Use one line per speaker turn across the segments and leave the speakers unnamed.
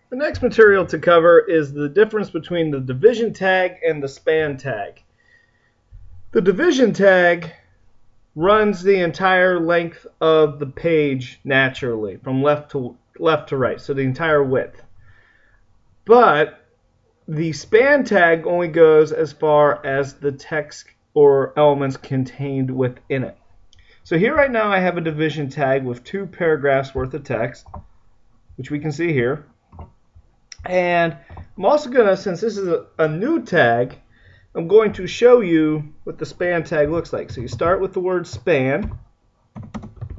The next material to cover is the difference between the division tag and the span tag. The division tag runs the entire length of the page naturally, from left to right, so the entire width. But the span tag only goes as far as the text or elements contained within it. So here right now I have a division tag with 2 paragraphs worth of text, which we can see here. And I'm also going to, since this is a new tag, I'm going to show you what the span tag looks like. So you start with the word span,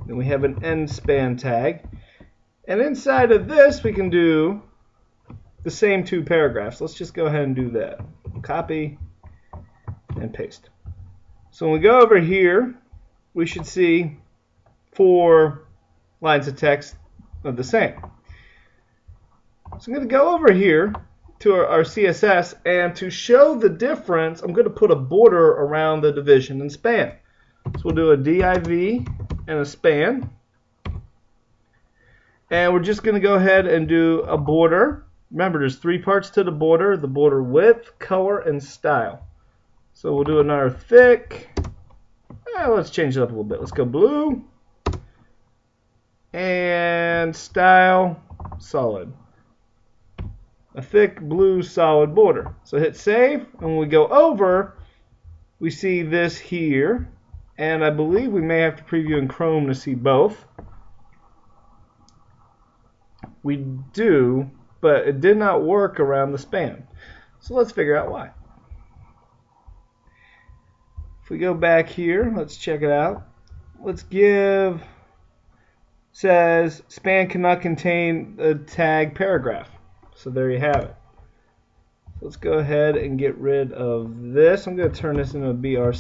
then we have an end span tag, and inside of this we can do the same 2 paragraphs. Let's just go ahead and do that. Copy and paste. So when we go over here, we should see 4 lines of text of the same. So I'm going to go over here to our CSS, and to show the difference, I'm going to put a border around the division and span. So we'll do a div and a span. And we're just going to go ahead and do a border. Remember, there's 3 parts to the border width, color, and style. So we'll do another thick. Let's change it up a little bit. Let's go blue. And style, solid. A thick blue solid border. So hit save, and when we go over, we see this here, and I believe we may have to preview in Chrome to see both. We do, but it did not work around the span. So let's figure out why. If we go back here, let's check it out. Let's give, says span cannot contain the tag paragraph. So there you have it. So let's go ahead and get rid of this. I'm going to turn this into a br/,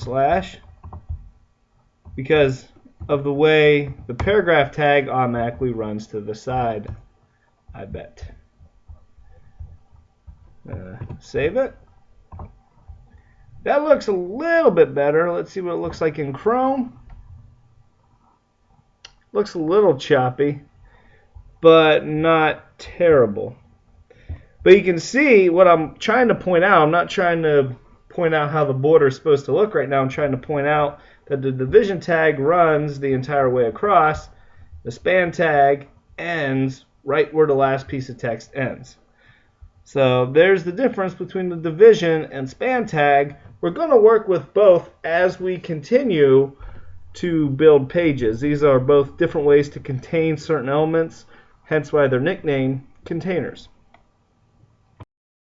because of the way the paragraph tag automatically runs to the side, I bet. Save it. That looks a little bit better. Let's see what it looks like in Chrome. Looks a little choppy, but not terrible. But you can see what I'm trying to point out. I'm not trying to point out how the border is supposed to look right now. I'm trying to point out that the division tag runs the entire way across. The span tag ends right where the last piece of text ends. So there's the difference between the division and span tag. We're going to work with both as we continue to build pages. These are both different ways to contain certain elements, hence why they're nicknamed containers.